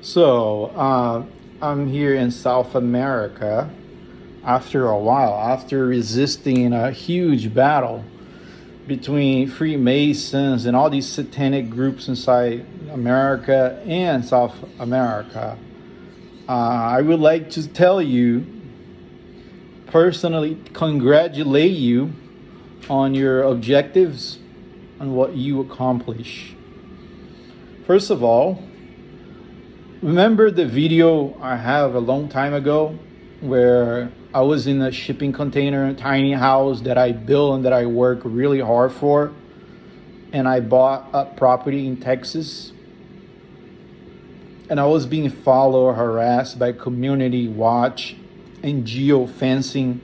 I'm here in South America after a while, after resisting a huge battle between Freemasons and all these satanic groups inside America and South America. I would like to tell you, personally, congratulate you on your objectives and what you accomplish. First of all, remember the video I have a long time ago where I was in a shipping container, tiny house that I built and that I work really hard for, and I bought a property in Texas, and I was being followed, harassed by community watch and geofencing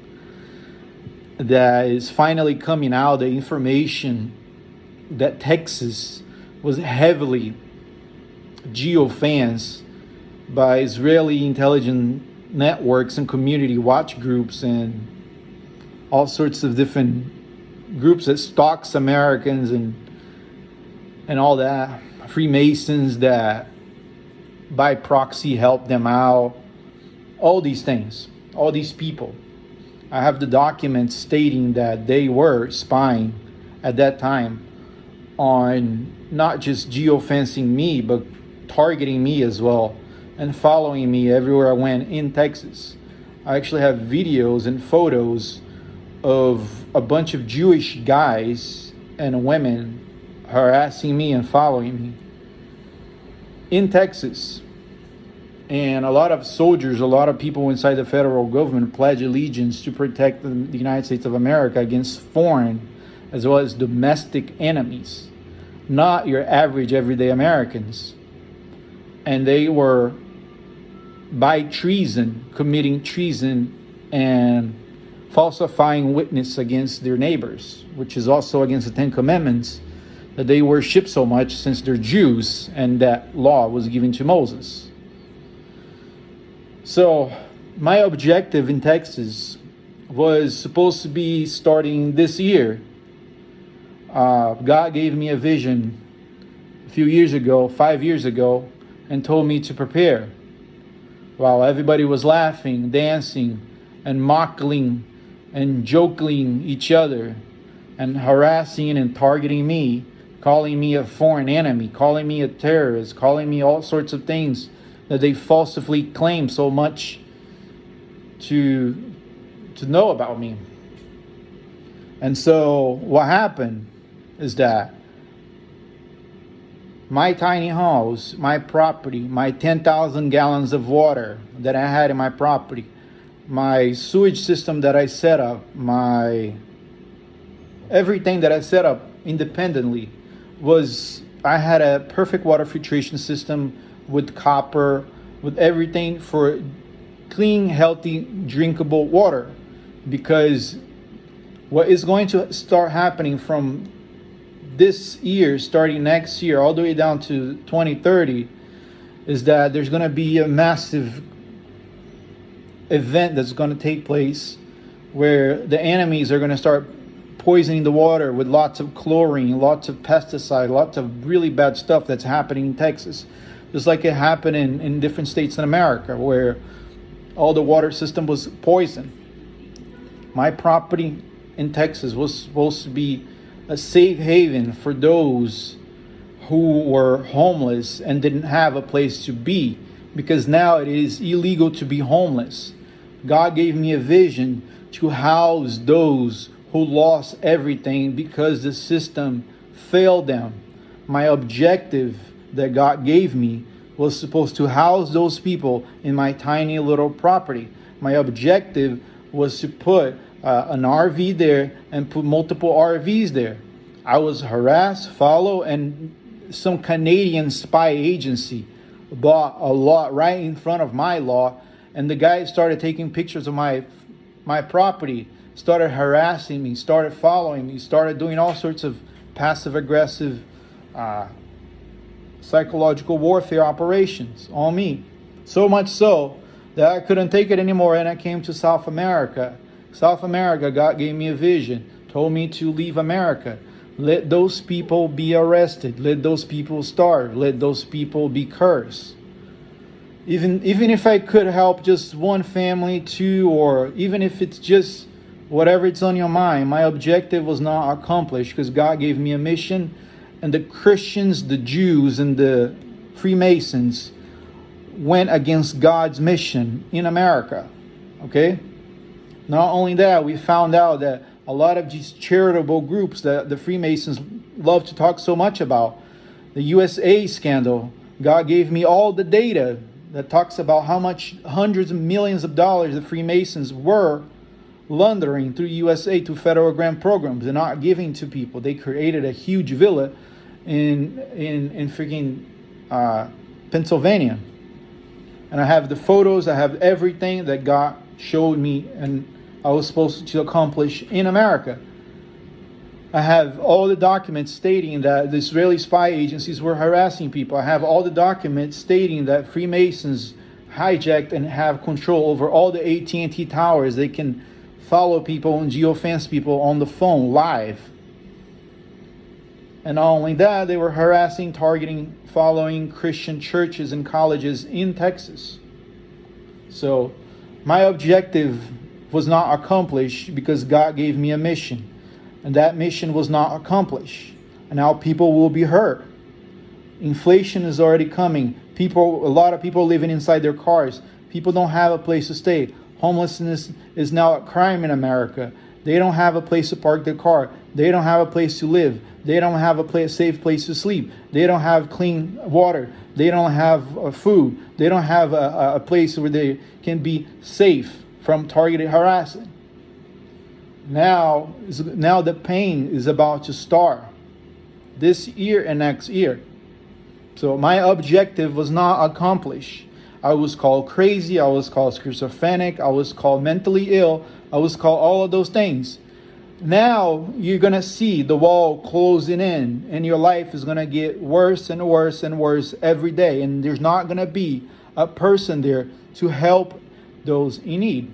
that is finally coming out, the information that Texas was heavily geofenced by Israeli intelligence networks and community watch groups and all sorts of different groups that stalks Americans and all that. Freemasons that by proxy help them out. All these things, all these people. I have the documents stating that they were spying at that time on not just geofencing me, but targeting me as well and following me everywhere I went in Texas. I actually have videos and photos of a bunch of Jewish guys and women harassing me and following me in Texas. And a lot of soldiers, a lot of people inside the federal government pledge allegiance to protect the United States of America against foreign as well as domestic enemies, not your average everyday Americans. And they were, by treason, committing treason and falsifying witness against their neighbors, which is also against the Ten Commandments that they worship so much since they're Jews and that law was given to Moses. So my objective in Texas was supposed to be starting this year. God gave me a vision a few years ago, 5 years ago, and told me to prepare. While everybody was laughing, dancing, and mocking and joking each other and harassing and targeting me, calling me a foreign enemy, calling me a terrorist, calling me all sorts of things that they falsely claim so much to know about me. And so what happened is that my tiny house, my property, my 10,000 gallons of water that I had in my property, my sewage system that I set up, my everything that I set up independently I had a perfect water filtration system with copper, with everything for clean, healthy, drinkable water. Because what is going to start happening from this year, starting next year, all the way down to 2030, is that there's going to be a massive event that's going to take place where the enemies are going to start poisoning the water with lots of chlorine, lots of pesticide, lots of really bad stuff that's happening in Texas. Just like it happened in different states in America where all the water system was poisoned. My property in Texas was supposed to be a safe haven for those who were homeless and didn't have a place to be, because now it is illegal to be homeless. God gave me a vision to house those who lost everything because the system failed them. My objective that God gave me was supposed to house those people in my tiny little property. My objective was to put an RV there and put multiple RVs there. I was harassed, followed, and some Canadian spy agency bought a lot right in front of my lot, and the guy started taking pictures of my property, started harassing me, started following me, started doing all sorts of passive aggressive psychological warfare operations on me. So much so that I couldn't take it anymore, and I came to South America. South America, God gave me a vision, told me to leave America. Let those people be arrested. Let those people starve. Let those people be cursed. Even if I could help just one family, two, or even if it's just whatever it's on your mind, my objective was not accomplished because God gave me a mission, and the Christians, the Jews, and the Freemasons went against God's mission in America. Okay? Not only that, we found out that a lot of these charitable groups that the Freemasons love to talk so much about, the USA scandal, God gave me all the data that talks about how much hundreds of millions of dollars the Freemasons were laundering through USA to federal grant programs and not giving to people. They created a huge villa in freaking Pennsylvania. And I have the photos, I have everything that God showed me and I was supposed to accomplish in America. I have all the documents stating that the Israeli spy agencies were harassing people. I have all the documents stating that Freemasons hijacked and have control over all the AT&T towers. They can follow people and geofence people on the phone live. And not only that, they were harassing, targeting, following Christian churches and colleges in Texas. So my objective was not accomplished because God gave me a mission. And that mission was not accomplished. And now people will be hurt. Inflation is already coming. A lot of people living inside their cars. People don't have a place to stay. Homelessness is now a crime in America. They don't have a place to park their car. They don't have a place to live. They don't have a safe place to sleep. They don't have clean water. They don't have food. They don't have a place where they can be safe from targeted harassment. Now the pain is about to start this year and next year. So my objective was not accomplished. I was called crazy. I was called schizophrenic. I was called mentally ill. I was called all of those things. Now you're going to see the wall closing in and your life is going to get worse and worse and worse every day. And there's not going to be a person there to help those in need.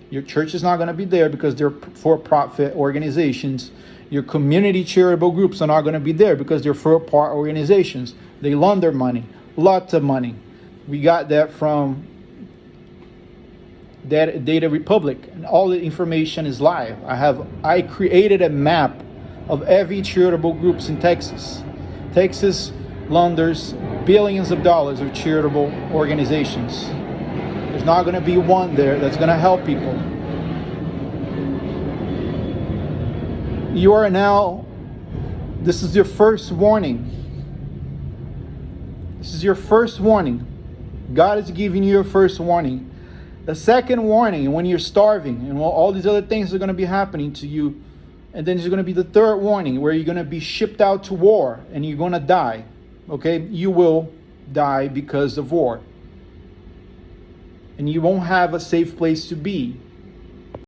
Your church is not going to be there because they're for-profit organizations. Your community charitable groups are not going to be there because they're for-profit organizations. They launder money, lots of money. We got that from Data Republic, and all the information is live. I created a map of every charitable groups in Texas. Texas launders billions of dollars of charitable organizations. There's not going to be one there that's going to help people. You are now, this is your first warning. This is your first warning. God is giving you your first warning. The second warning, when you're starving and all these other things are going to be happening to you. And then there's going to be the third warning where you're going to be shipped out to war and you're going to die. Okay? You will die because of war. And you won't have a safe place to be.